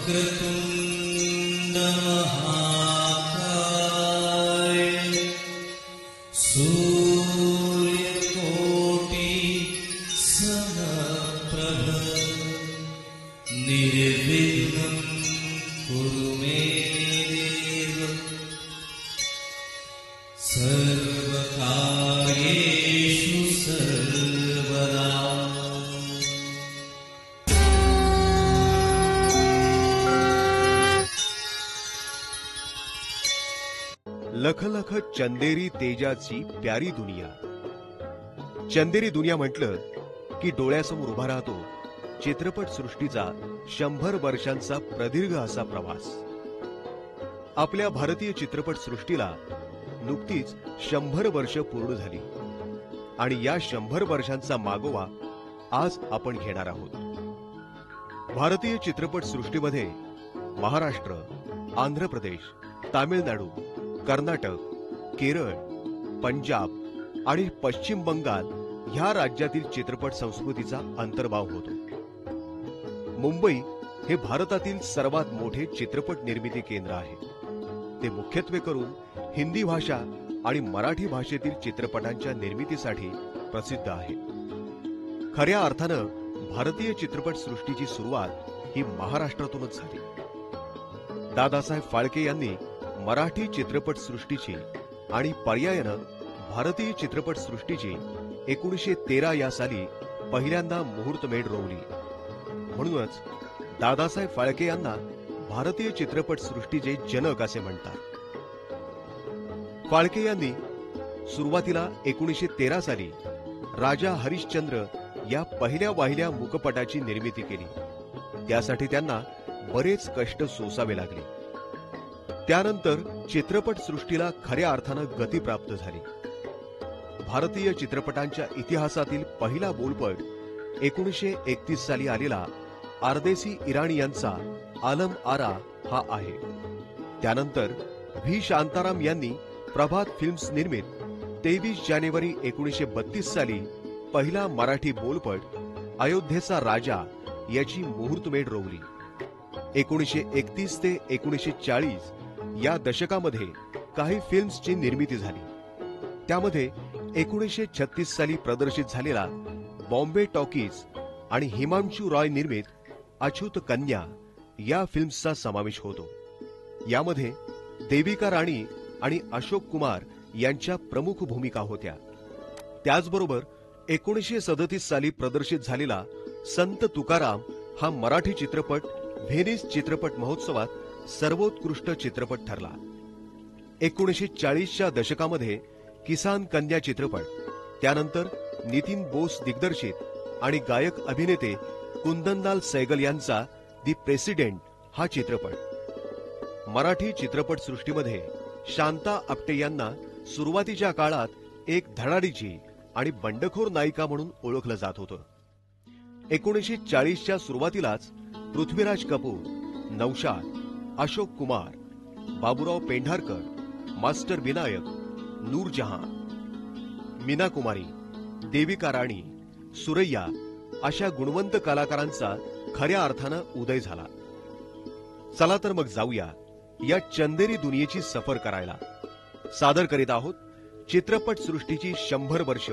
वक्रतुंड महाकाय सूर्यकोटि समप्रभ निर्विघ्नं कुरु मे देव सर्वकार्येषु सर्वदा। लख लख चंदेरी तेजाची प्यारी दुनिया। चंदेरी दुनिया म्हटलं की डोळ्यासमोर उभा राहतो चित्रपट सृष्टीचा 100 वर्षांचा प्रदीर्घ असा प्रवास। आपल्या भारतीय चित्रपट सृष्टीला नुकतीच 100 वर्ष पूर्ण झाली आणि या 100 वर्षांचा मागोवा आज आपण घेणार आहोत। भारतीय चित्रपट सृष्टीमध्ये महाराष्ट्र, आंध्र प्रदेश, तामिळनाडू, कर्नाटक, केरळ, पंजाब आणि पश्चिम बंगाल ह्या राज्यातील चित्रपट संस्कृतीचा अंतर्भाव होतो। मुंबई हे भारतातील सर्वात मोठे चित्रपट निर्मिती केंद्र आहे। ते मुख्यत्वे करून हिंदी भाषा आणि मराठी भाषेतील चित्रपटांच्या निर्मितीसाठी प्रसिद्ध आहे। खऱ्या अर्थानं भारतीय चित्रपट सृष्टीची सुरुवात ही महाराष्ट्रातूनच झाली। दादासाहेब फाळके यांनी मराठी चित्रपट सृष्टीची आणि पर्यायानं भारतीय चित्रपट सृष्टीची 1913 या साली पहिल्यांदा मुहूर्तमेढ रोवली। म्हणूनच दादासाहेब फाळके यांना भारतीय चित्रपट सृष्टीचे जनक असे म्हणतात। फाळके यांनी सुरुवातीला 1913 साली राजा हरिश्चंद्र या पहिल्या वाहिल्या मूकपटाची निर्मिती केली। त्यासाठी त्यांना बरेच कष्ट सोसावे लागले। त्यानंतर चित्रपट सृष्टीला खऱ्या अर्थानं गती प्राप्त झाली। भारतीय चित्रपटांच्या इतिहासातील पहिला बोलपट 1931 साली आलेला आरदेसी इराणी यांचा आलम आरा हा आहे। त्यानंतर व्ही शांताराम यांनी प्रभात फिल्म्स निर्मित 23 जानेवारी 1932 साली पहिला मराठी बोलपट अयोध्येचा राजा याची मुहूर्तमेढ रोवली। 1931 ते 1940 या दशकामध्ये काही फिल्म्सची निर्मिती झाली। त्यामध्ये 1936 साली प्रदर्शित झालेला बॉम्बे टॉकीज आणि हिमांशू रॉय निर्मित अछूत कन्या या फिल्म्सचा समावेश होतो। यामध्ये देविका राणी आणि अशोक कुमार यांच्या प्रमुख भूमिका होत्या। त्याचबरोबर 1937 साली प्रदर्शित झालेला संत तुकाराम हा मराठी चित्रपट व्हेनिस चित्रपट महोत्सवात सर्वोत्कृष्ट चित्रपट ठरला। 1940च्या दशकामध्ये किसान कन्या चित्रपट, त्यानंतर नितीन बोस दिग्दर्शित आणि गायक अभिनेते कुंदनलाल सैगल यांचा दी प्रेसिडेंट हा चित्रपट। मराठी चित्रपट सृष्टीमध्ये शांता आपटे यांना सुरुवातीच्या काळात एक धडाडीची आणि बंडखोर नायिका म्हणून ओळखलं जात होतं। 1940च्या सुरुवातीलाच पृथ्वीराज कपूर, नौशाद, अशोक कुमार, बाबूराव पेंढारकर, मास्टर विनायक, नूरजहां, मीना कुमारी, देविका राणी, सुरैया अशा गुणवंत कलाकारांचा खऱ्या अर्थानं उदय झाला। चला तर मग जाऊया या चंदेरी दुनियेची सफर करायला। सादर करीत आहोत चित्रपट सृष्टीची 100 वर्ष।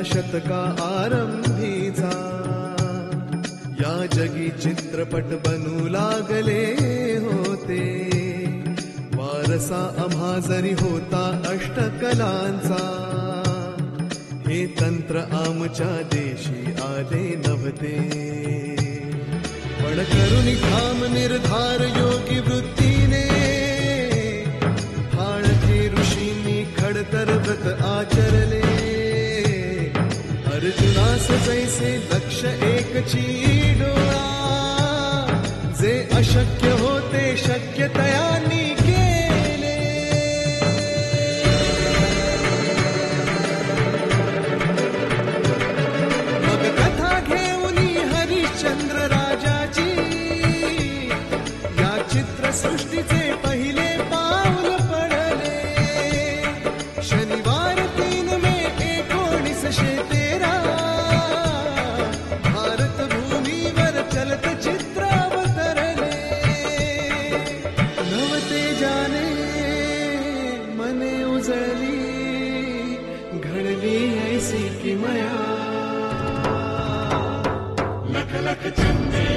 शतका आरंभीचा या जगी चित्रपट बनू लागले होते। वारसा आम्हा जरी होता अष्टकलांचा, हे तंत्र आमच्या देशी आले नव्हते. पण करुणी ठाम निर्धार योगी वृत्तीने, भाळके ऋषींनी खडतर व्रत आचरले. अर्जुनास जैसे लक्ष एकची डोळा, जे अशक्य होते शक्य तयांनी केले. मग कथा घेऊन हरिश्चंद्र राजाची, या चित्रसृष्टीचे पहिले पाऊल पडले. शनिवार 3 मे 1913, भारत भूमीवर चलत चित्र अवतरले. नवतेजाने मने उजळली, घडली ऐसी किमया. लख लख चंदे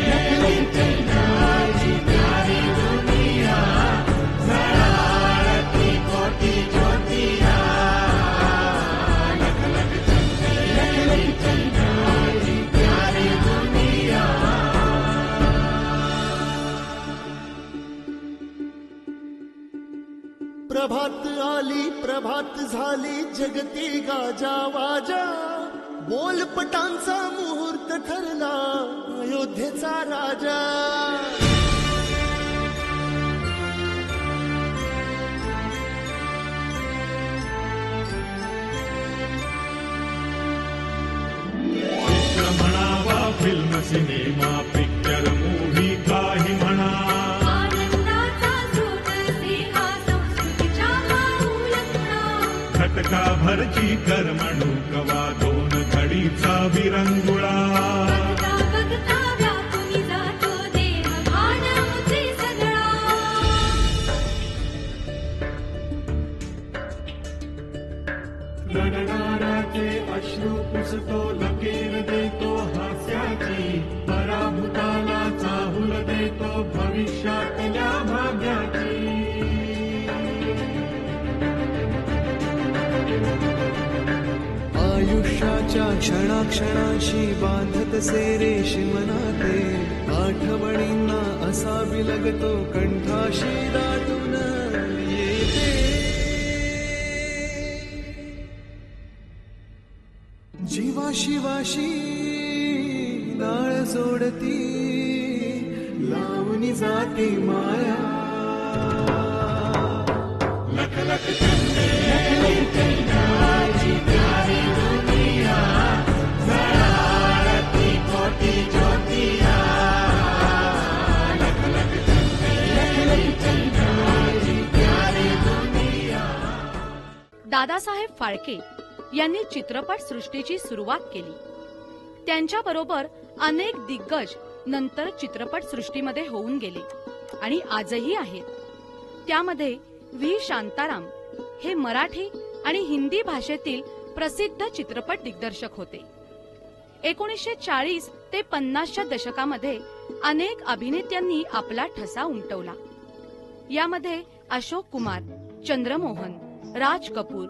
चंद्राची प्यारी दुनिया, झळाळती कोटी ज्योतिया. लख लख चंदे चंद्राची प्यारी दुनिया. प्रभात आली प्रभात झाली जगती गाजा वाजा, बोलपटांचा मुहूर्त ठरला अयोध्येचा राजा. चित्र म्हणावा फिल्म सिनेमा पिक्चर मूव्ही काही म्हणा, आनंदाचा सोहळा हा संस्कृतीच्या माऊल खुणा. घटका भरची करमणूक वा 2 घडीचा विरंगुळा. बघता बघता व्यापून जातो देह भानामध्ये सगळा. रडणाऱ्याचे अश्रू पुसतो लकीर देतो हास्याची, पराभूताला चाहूल देतो भविष्यातल्या भाग्याची. आयुष्याच्या क्षणाक्षणाशी बांधत से रेशीम नाते, आठवणींना असा विलगतो कंठाशी दाटून येते. जीवाशिवाशी नाळ जोडती, लावणी जाती माया. लख लख चंदे चंद्राची प्यारी दुनिया, झळाळती कोटी ज्योतिया. लख लख चंदे चंद्राची प्यारी दुनिया. दादासाहेब फाळके यांनी चित्रपट सृष्टीची सुरुवात केली. त्यांच्याबरोबर अनेक दिग्गज नंतर चित्रपट सृष्टीमध्ये होऊन गेले आणि आजही आहेत. त्यामध्ये व्ही शांताराम हे मराठी आणि हिंदी भाषेतील प्रसिद्ध चित्रपट दिग्दर्शक होते. 1940 ते 50च्या दशकामध्ये अनेक अभिनेत्यांनी आपला ठसा उमटवला. यामध्ये अशोक कुमार, चंद्रमोहन, राज कपूर,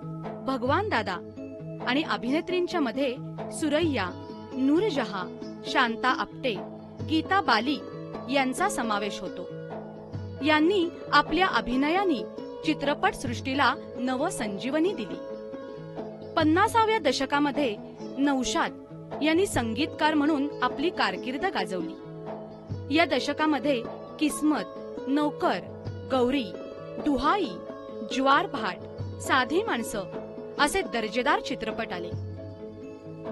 भगवान दादा आणि अभिनेत्रींच्या मध्ये सुरैया, नूरजहा, शांता आपटे, गीता बाली यांचा समावेश होतो. यांनी आपल्या अभिनयाने चित्रपट सृष्टीला नवसंजीवनी दिली. 50व्या दशकामध्ये नौशाद यांनी संगीतकार म्हणून आपली कारकीर्द गाजवली. या दशकामध्ये किस्मत, नौकर, गौरी, दुहाई, ज्वार भाट, साधी माणसं असे दर्जेदार चित्रपट आले.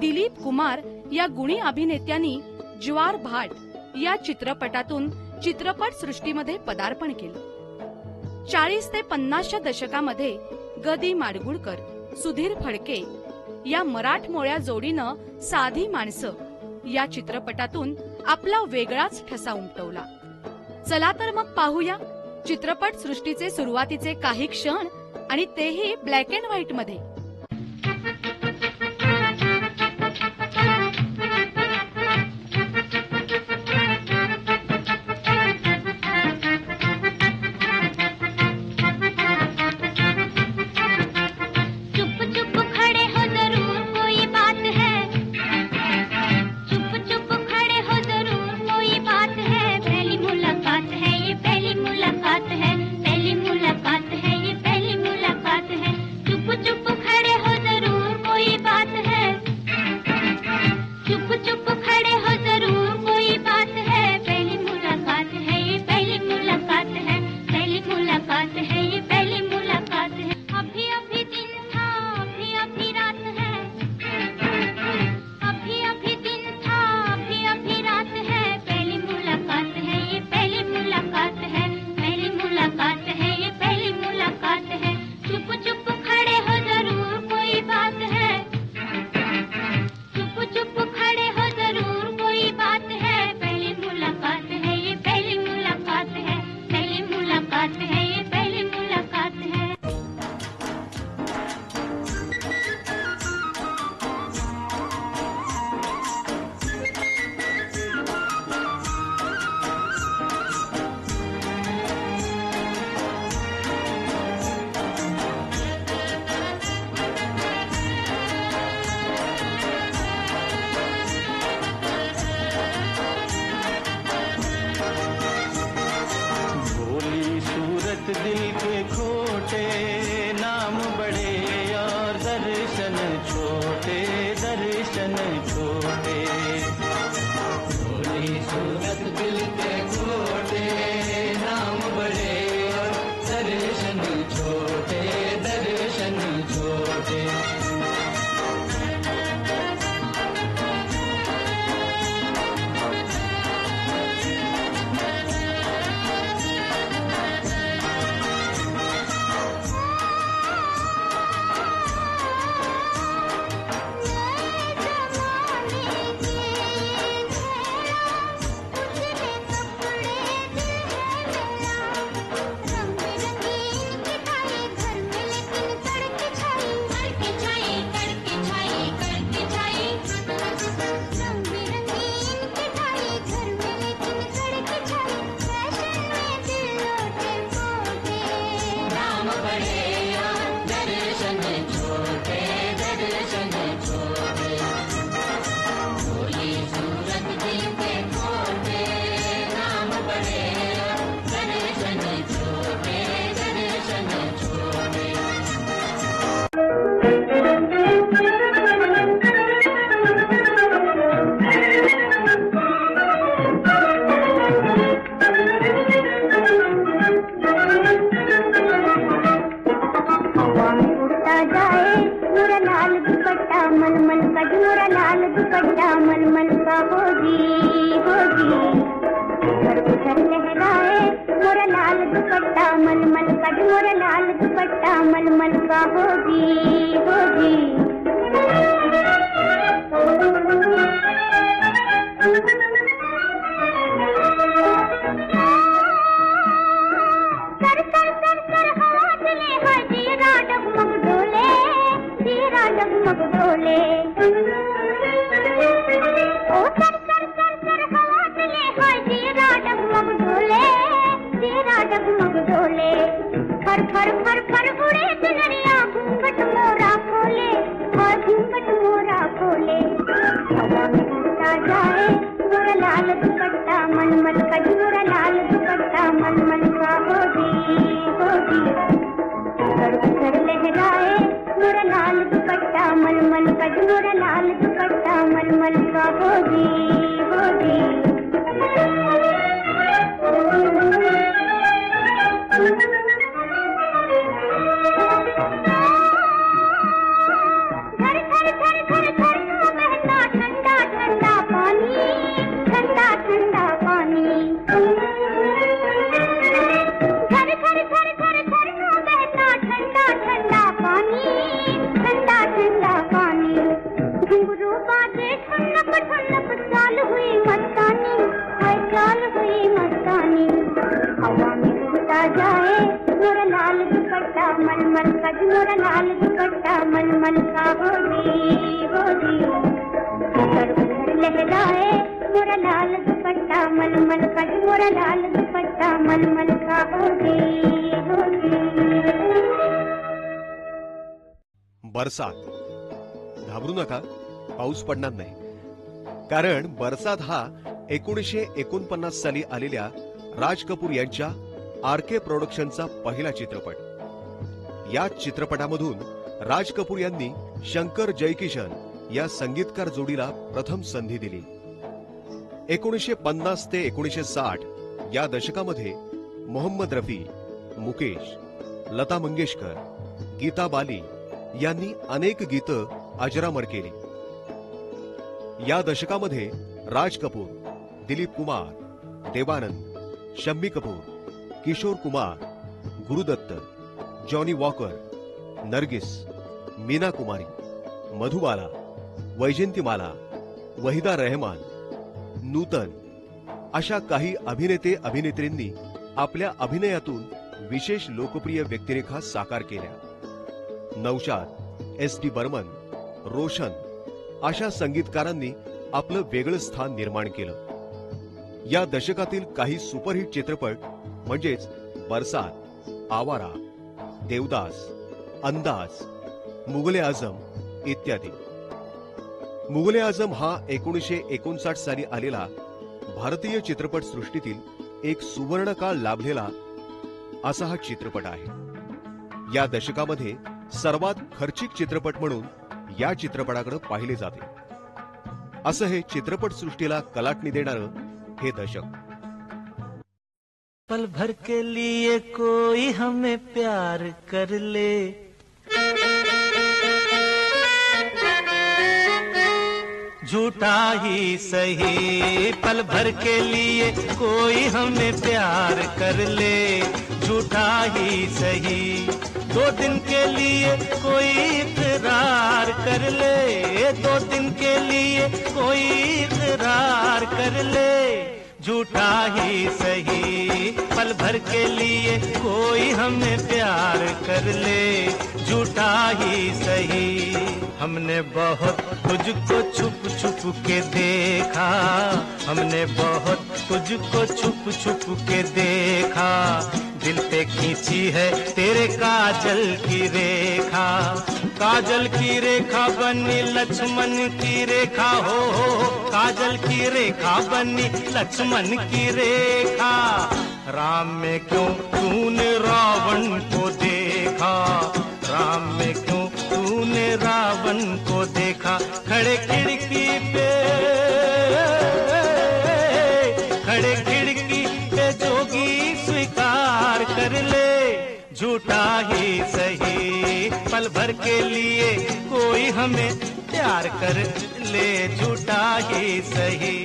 दिलीप कुमार या गुणी अभिनेत्यांनी ज्वार भाट या चित्रपटातून चित्रपट सृष्टीमध्ये पदार्पण केलं. 40 ते 50च्या दशकामध्ये गदी माडगुळकर, सुधीर फडके या मराठमोळ्या जोडीनं साधी माणसं या चित्रपटातून आपला वेगळाच ठसा उमटवला. चला तर मग पाहूया चित्रपट सृष्टीचे सुरुवातीचे काही क्षण, आणि तेही ब्लॅक अँड व्हाईट मध्ये. मलमल का मोरा लाल दुपट्टा मलमल का होगी होगी। सर सर सर सर हवा चले है जीरा डगमग डोले, जीरा डगमग डोले। ओ सर सर सर सर हवा चले है जीरा डगमग डोले, जीरा डगमग डोले। फर फर फर फर उड़े चुनरिया घूंघट मोरा खोले, और घूंघट मोरा खोले। हवा में उड़ता जाए मोरा लाल दुपट्टा मलमल का मोरा लाल दुपट्टा मलमल का होगी होगी। उधर उधर लहराए मोरा लाल दुपट्टा मलमल का मोरा लाल दुपट्टा मलमल का होगी होगी। घर घर घर घर घर को बहता ठंडा ठंडा पानी, ठंडा ठंडा पानी। घर घर घर घर घर को बहता ठंडा ठंडा पानी, ठंडा ठंडा पानी। घुंघरू बाजे ठुनक ठुनक चाल हुई मस्तानी, हाय चाल हुई मस्तानी। हवा में उड़ता जाए मोरा लाल दुपट्टा मलमल का मोरा लाल दुपट्टा मलमल का होगी होगी। उधर उधर लहराए मोरा लाल दुपट्टा मलमल का मोरा लाल दुपट्टा मलमल का होगी होगी। बरसात. घाबरू नका, पाऊस पडणार नाही. कारण बरसात हा 1949 साली आलेल्या राज कपूर यांच्या आर.के. प्रोडक्शनचा पहिला चित्रपट. या चित्रपटामधून राज कपूर यांनी शंकर जयकिशन या संगीतकार जोडीला प्रथम संधी दिली. 1950 ते 1960 या दशकामध्ये मोहम्मद रफी, मुकेश, लता मंगेशकर, गीता बाली यांनी अनेक गीतं अजरामर केली. या दशकामध्ये राज कपूर, दिलीप कुमार, देवानंद, शम्मी कपूर, किशोर कुमार, गुरुदत्त, जॉनी वॉकर, नरगिस, मीना कुमारी, मधुबाला, वैजंतीमाला, वहिदा रहमान, नूतन अशा काही अभिनेते अभिनेत्रींनी आपल्या अभिनयातून विशेष लोकप्रिय व्यक्तिरेखा साकार केल्या. नौशाद, एस.डी. बर्मन, रोशन अशा संगीतकारांनी आपलं वेगळं स्थान निर्माण केलं. या दशकातील काही सुपरहिट चित्रपट म्हणजेच बरसात, आवारा, देवदास, अंदाज, मुगले आझम इत्यादी. मुगले आझम हा 1959 साली आलेला भारतीय चित्रपट सृष्टीतील एक सुवर्णकाळ लाभलेला असा हा चित्रपट आहे. या दशकामध्ये सर्वात खर्चिक चित्रपट म्हणून या चित्रपटाकडे पाहिले जाते. असं हे चित्रपट सृष्टीला कलाटणी देणारं हे दशक. पल भर के लिए कोई हमें प्यार कर ले, झूठा ही सही. पल भर के लिए कोई हमें प्यार कर ले, झूठा ही सही. 2 दिन के लिए कोई इकरार कर ले, 2 दिन के लिए कोई इकरार कर ले, झूठा ही सही. पल भर के लिए कोई हमें प्यार कर ले, झूठा ही सही. हमने बहुत तुझको छुप छुप के देखा, हमने बहुत तुझको छुप छुप के देखा. दिल पे खींची है तेरे काजल की रेखा, काजल की रेखा बनी लक्ष्मण की रेखा. हो काजल की रेखा बनी लक्ष्मण की रेखा. राम में क्यों तूने रावण को देखा, राम में क्यों तूने रावण को देखा. खड़े खिड़की पे, खड़े खिड़की पे जोगी स्वीकार कर ले, झूठा ही सही. पल भर के लिए कोई हमें प्यार कर ले, झूठा ही सही.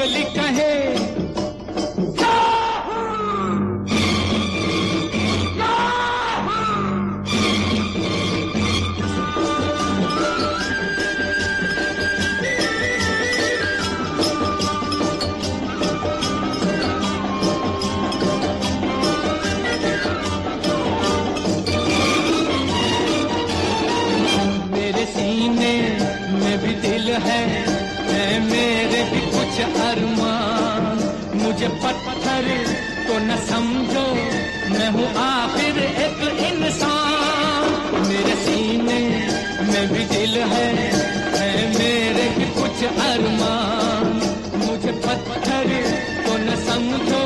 जंगली कहे है मेरे भी कुछ अरमान, मुझे पत्थर तो न समझो, मैं हूँ आखिर एक इंसान। मेरे सीने में भी दिल है मेरे भी कुछ अरमान, मुझे पत्थर तो न समझो,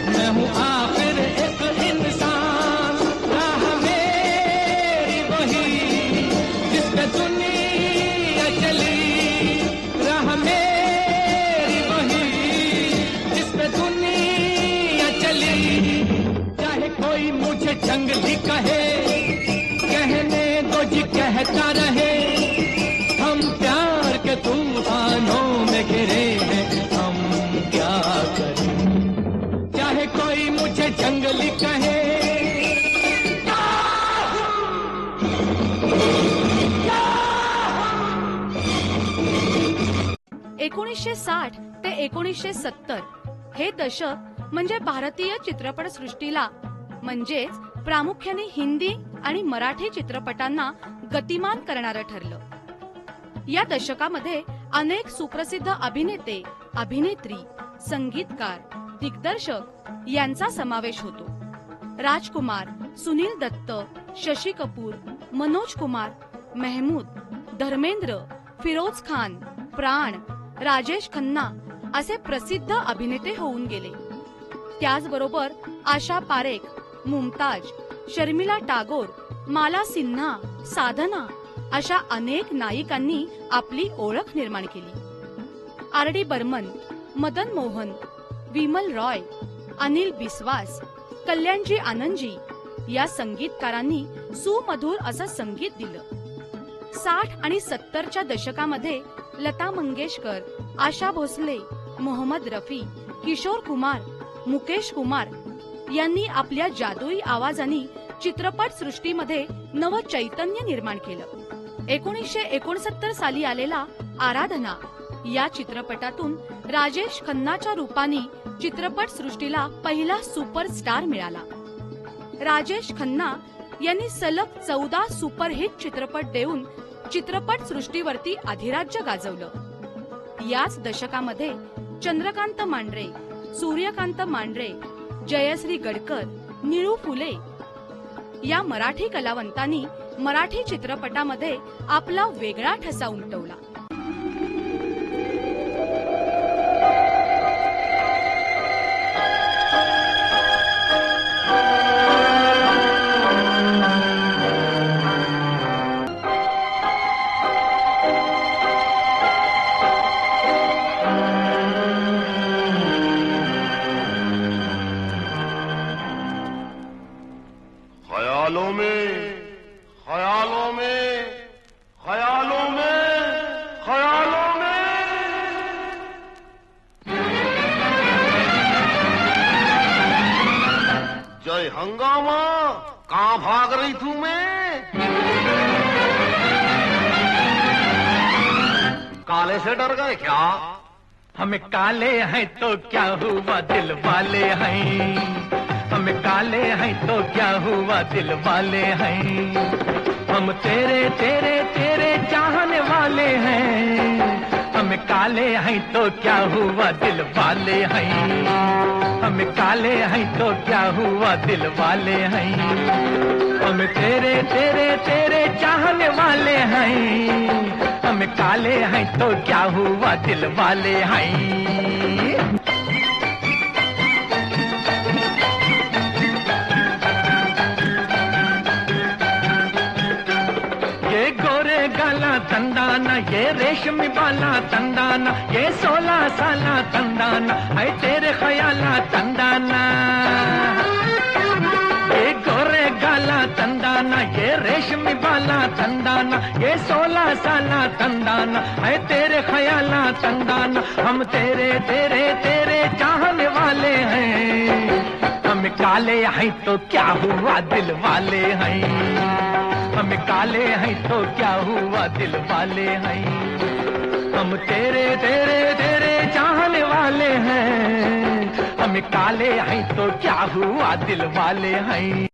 मैं हूँ आखिर एक इंसान। राह मेरी वही जिस पे दुनिया चली, मेरी वही जिस पे दुनिया चली। चाहे कोई मुझे जंगली कहे, कहने दो जी कहता रहे, हम प्यार के तूफानों में घिरे हैं, हम क्या करें। चाहे कोई मुझे जंगली कहे, 1960 ते 1970 हे दशक म्हणजे भारतीय चित्रपटसृष्टीला म्हणजेच प्रामुख्याने हिंदी आणि मराठी चित्रपटांना गतिमान करणारं ठरलं. या दशकामध्ये अनेक सुप्रसिद्ध अभिनेते, अभिनेत्री, संगीतकार, दिग्दर्शक यांचा समावेश होतो. राजकुमार, सुनील दत्त, शशी कपूर, मनोज कुमार, मेहमूद, धर्मेंद्र, फिरोज खान, प्राण, राजेश खन्ना असे प्रसिद्ध अभिनेते होऊन गेले. त्याचबरोबर आशा पारेख, मुमताज, शर्मिला टागोर, माला सिन्हा, साधना अशा अनेक नायिकांनी आपली ओळख निर्माण केली. आर डी बर्मन, मदन मोहन, विमल रॉय, अनिल बिस्वास, कल्याणजी आनंदजी या संगीतकारांनी सुमधुर असं संगीत दिलं. 60 आणि 70च्या दशकामध्ये लता मंगेशकर, आशा भोसले, मोहम्मद रफी, किशोर कुमार, मुकेश कुमार यांनी आपल्या जादुई आवाजाने चित्रपट सृष्टीमध्ये नव चैतन्य निर्माण केलं. 1969 साली आलेला आराधना या चित्रपटातून राजेश खन्नाच्या रूपाने चित्रपट सृष्टीला पहिला सुपरस्टार मिळाला. राजेश खन्ना यांनी सलग 14 सुपरहिट चित्रपट देऊन चित्रपट सृष्टीवरती अधिराज्य गाजवलं. याच दशकामध्ये चंद्रकांत मांढरे, सूर्यकांत मांढरे, जयश्री गडकर, निळू फुले या मराठी कलावंतांनी मराठी चित्रपटामध्ये आपला वेगळा ठसा उमटवला. हंगामा कहाँ भाग रही थू मैं? काले से डर गए क्या? हमें काले हैं तो क्या हुआ दिल वाले हैं, हमें काले हैं तो क्या हुआ दिल वाले हैं, हम तेरे तेरे तेरे चाहने वाले हैं, हमें काले हैं तो क्या हुआ दिल वाले हैं, हमें काले हैं तो क्या हुआ दिल वाले हैं, हम तेरे तेरे तेरे चाहने वाले हैं, हम काले हैं तो क्या हुआ दिल वाले हैं। ये गोरे गाला तंदाना, ये रेशमी बाला तंदाना, ये 16 साला तंदाना, है तेरे ख्याला तंदाना, ये गोरे गाला तंदाना तंदाना, ये रेशमी वाला तंदाना, ये 16 साला तंदाना है तेरे ख्याला तंदाना। हम तेरे तेरे तेरे चाहने वाले हैं, हम काले हैं तो क्या हुआ दिल वाले हैं, हम काले हैं तो क्या हुआ दिल वाले हैं। हम तेरे तेरे तेरे चाहने वाले हैं, हम काले हैं तो क्या हुआ दिल वाले हैं।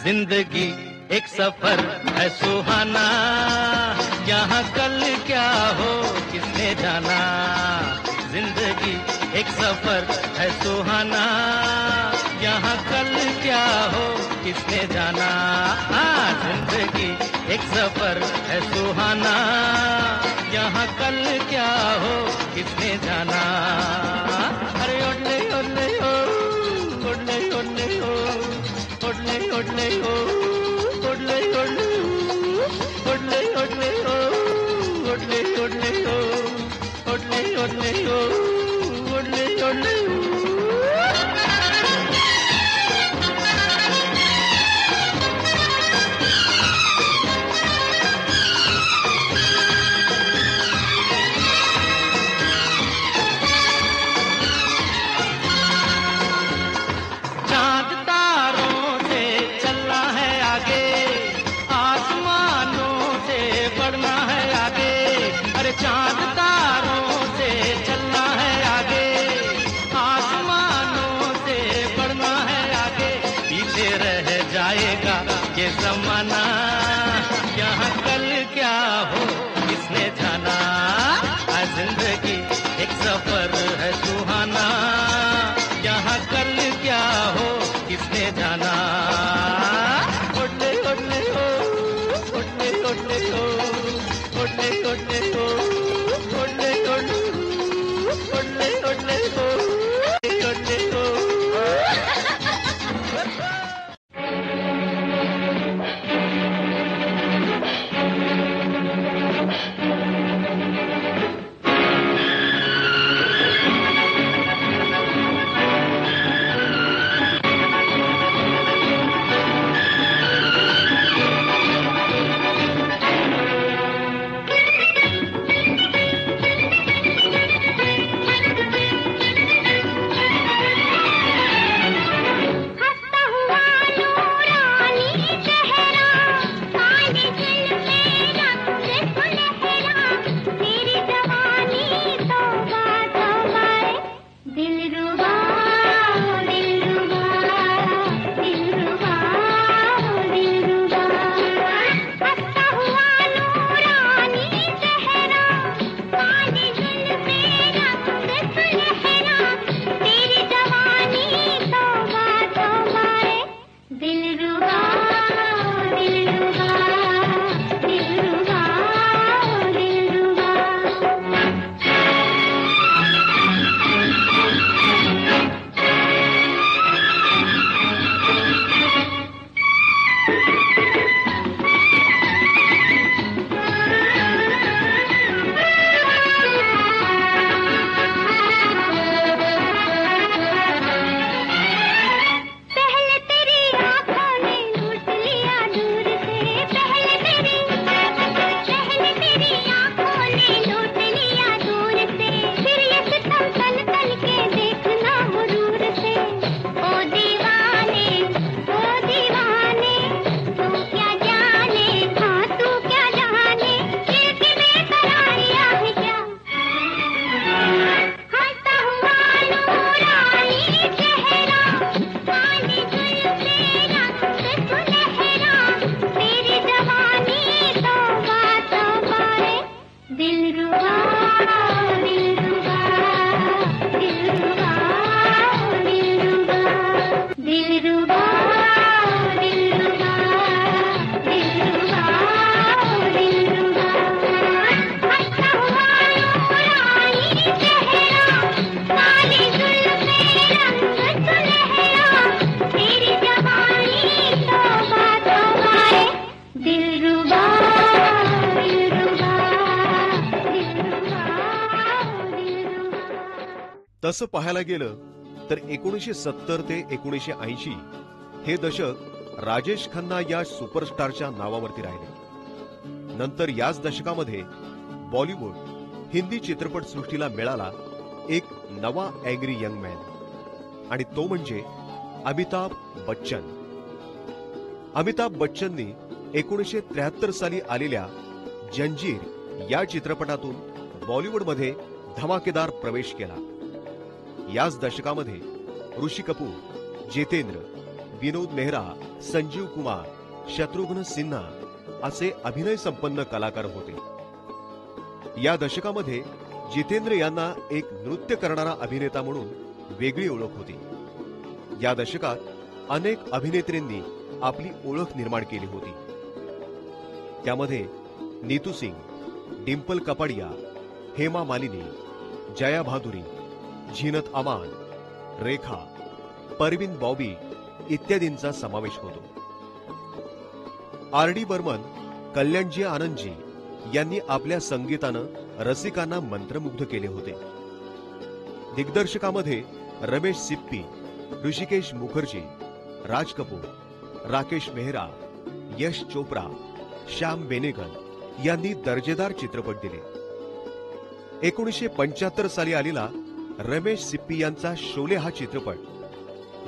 जिंदगी एक सफर है सुहाना, यहाँ कल क्या हो किसने जाना। जिंदगी एक सफर है सुहाना, यहाँ कल क्या हो किसने जाना। हाँ, जिंदगी एक सफर है सुहाना, यहाँ कल क्या हो किसने जाना। अरे ओडले ओडले ओ, ओडले ओडले ओ, ओडले ओडले ओ, ओडले ओडले ओ, ओडले ओडले ओ, ओडले ओडले ओ, ओडले ओडले ओ, ओडले ओडले ओ। चांद तारों से चलना है आगे, आसमानों से बढ़ना है आगे, पीछे रह जाएगा ये जमाना, यहाँ कल क्या हो किसने जाना। जिंदगी एक सफर है सुहाना, यहाँ कल क्या हो किसने जाना। ओडले ओडले ओ, ओडले ओडले ओ, ओडले ओडले ओ, ओडले ओडले ओडले ओडले ओ, ओडले ओ। तसं पाहायला गेलं तर 1970 ते 1980 हे दशक राजेश खन्ना या सुपरस्टारच्या नावावरती राहिले। नंतर याच दशकामध्ये बॉलिवूड हिंदी चित्रपटसृष्टीला मिळाला एक नवा अँग्री यंग मॅन, आणि तो म्हणजे अमिताभ बच्चन। अमिताभ बच्चननी 1973 साली आलेल्या जंजीर या चित्रपटातून बॉलिवूडमध्ये धमाकेदार प्रवेश केला। याच दशकामध्ये ऋषी कपूर, जितेंद्र, विनोद मेहरा, संजीव कुमार, शत्रुघ्न सिन्हा असे अभिनय संपन्न कलाकार होते। या दशकामध्ये जितेंद्र यांना एक नृत्य करणारा अभिनेता म्हणून वेगळी ओळख होती। या दशकात अनेक अभिनेत्रींनी आपली ओळख निर्माण केली होती. त्यामध्ये नीतू सिंग, डिंपल कपाडिया, हेमा मालिनी, जया भादुरी, झीनत अमान, रेखा, परवीन बॉबी इत्यादींचा समावेश होतो. आर डी बर्मन, कल्याणजी आनंदजी यांनी आपल्या संगीतानं रसिकांना मंत्रमुग्ध केले होते. दिग्दर्शकामध्ये रमेश सिप्पी, ऋषिकेश मुखर्जी, राज कपूर, राकेश मेहरा, यश चोप्रा, श्याम बेनेगल यांनी दर्जेदार चित्रपट दिले. 1975 साली आलेला रमेश सिप्पी यांचा शोले हा चित्रपट,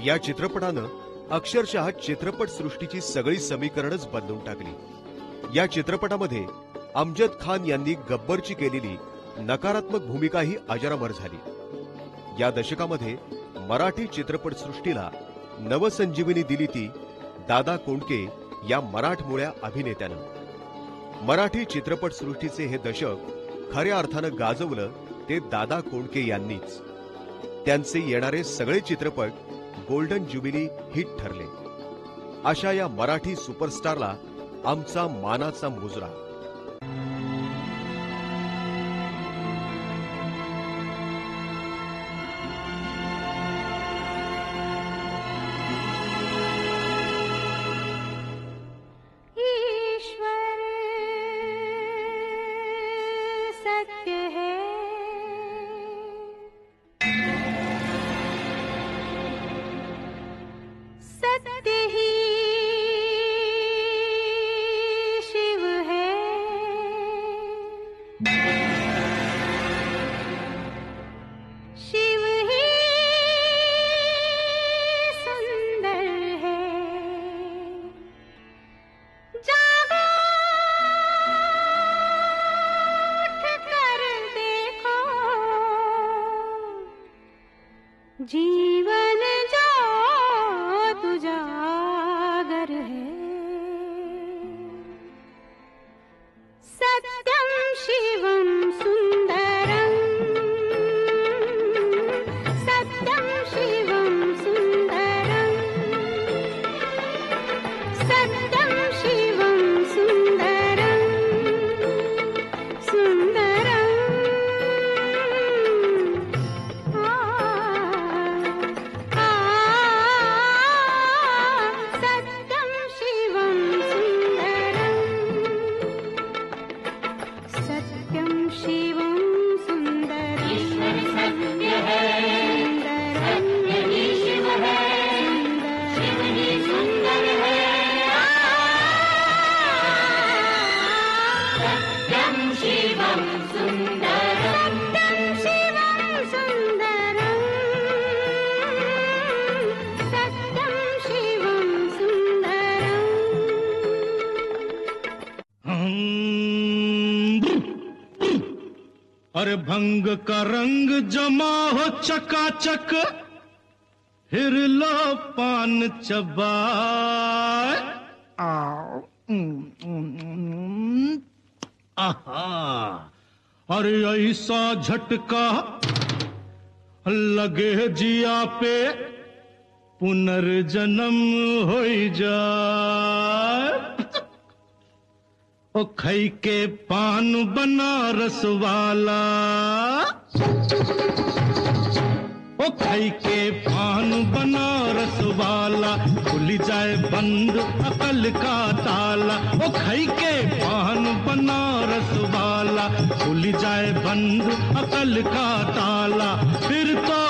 या चित्रपटानं अक्षरशः चित्रपट सृष्टीची सगळी समीकरणच बदलून टाकली. या चित्रपटामध्ये अमजद खान यांनी गब्बरची केलेली नकारात्मक भूमिकाही अजरामर झाली. या दशकामध्ये मराठी चित्रपट सृष्टीला नवसंजीवनी दिली ती दादा कोंडके या मराठमोळ्या अभिनेत्यानं. मराठी चित्रपट सृष्टीचे हे दशक खऱ्या अर्थानं गाजवलं ते दादा कोंडके यांनीच. त्यांचे येणारे सगळे चित्रपट गोल्डन ज्युबिली हिट ठरले. अशा या मराठी सुपरस्टारला आमचा मानाचा मुजरा. ईश्वर सत्य है, सत्य ही शिव है, शिव ही सुंदर है. जागो उठ कर देखो, जीवन जो तुजागर है. सत्यम शिवम सुंदरम, सत्यम शिवम सुंदरम, सत्यम शिवम सुंदरम, सुंदरम. सत्यम शिवम सुंदरम, सत्यम शिवम सुंदरम. ईश्वर सत्य है, सत्य ही शिव है, शिव ही सुंदर है. सत्यम शिवम सुंदरम, सत्यम शिवम सुंदरम, सत्यम शिवम सुंदरम. अरे भंग का रंग जमा हो चकाचक, फिर लो पान चबाए. आहा, अरे ऐसा झटका लगे जिया पे, पुनर्जन्म हो जाए. ओ खई के पान बनारस वाला, ओ खई के पान बनारस वाला, खुल जाए बंद अकल का ताला. ओ खई के पान बनारस वाला, खुल जाए बंद अकल का ताला. फिर तो